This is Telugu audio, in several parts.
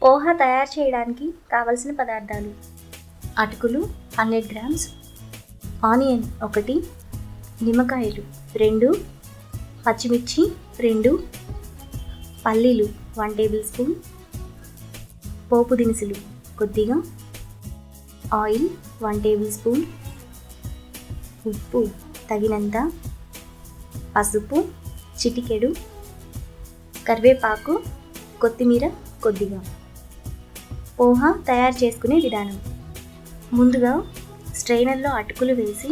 పోహా తయారు చేయడానికి కావలసిన పదార్థాలు: అటుకులు 100 గ్రామ్స్, ఆనియన్ 1, నిమ్మకాయలు 2, పచ్చిమిర్చి 2, పల్లీలు 1 టేబుల్ స్పూన్, పోపు దినుసులు కొద్దిగా, ఆయిల్ 1 టేబుల్ స్పూన్, ఉప్పు తగినంత, పసుపు చిటికెడు, కరివేపాకు, కొత్తిమీర కొద్దిగా. పోహా తయారు చేసుకునే విధానం: ముందుగా స్ట్రైనర్లో అటుకులు వేసి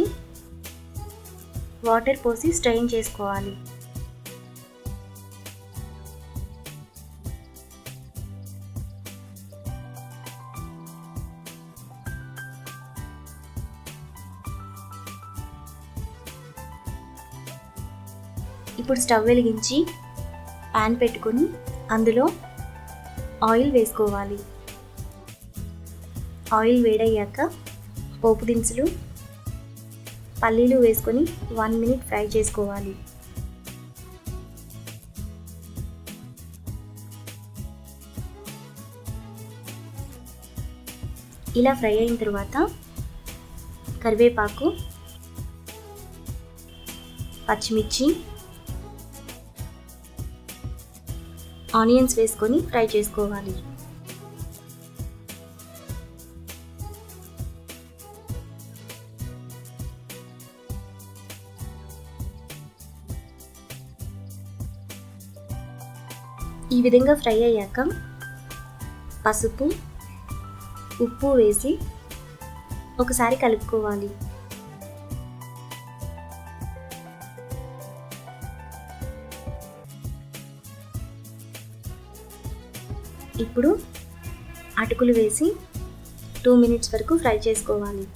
వాటర్ పోసి స్ట్రెయిన్ చేసుకోవాలి. ఇప్పుడు స్టవ్ వెలిగించి ప్యాన్ పెట్టుకొని అందులో ఆయిల్ వేసుకోవాలి. ఆయిల్ వేడయ్యాక పోపు దినుసులు, పల్లీలు వేసుకొని 1 మినిట్ ఫ్రై చేసుకోవాలి. ఇలా ఫ్రై అయిన తర్వాత కరివేపాకు, పచ్చిమిర్చి, ఆనియన్స్ వేసుకొని ఫ్రై చేసుకోవాలి. ఈ విధంగా ఫ్రై అయ్యాక పసుపు, ఉప్పు వేసి ఒకసారి కలుపుకోవాలి. ఇప్పుడు అటుకులు వేసి 2 మినిట్స్ వరకు ఫ్రై చేసుకోవాలి.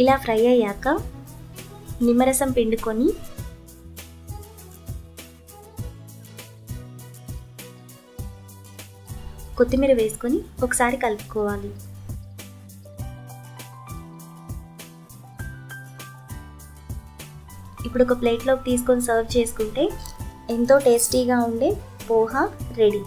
ఇలా ఫ్రై అయ్యాక నిమ్మరసం పిండుకొని కొత్తిమీర వేసుకొని ఒకసారి కలుపుకోవాలి. ఇప్పుడు ఒక ప్లేట్లోకి తీసుకొని సర్వ్ చేసుకుంటే ఎంతో టేస్టీగా ఉండే పోహా రెడీ.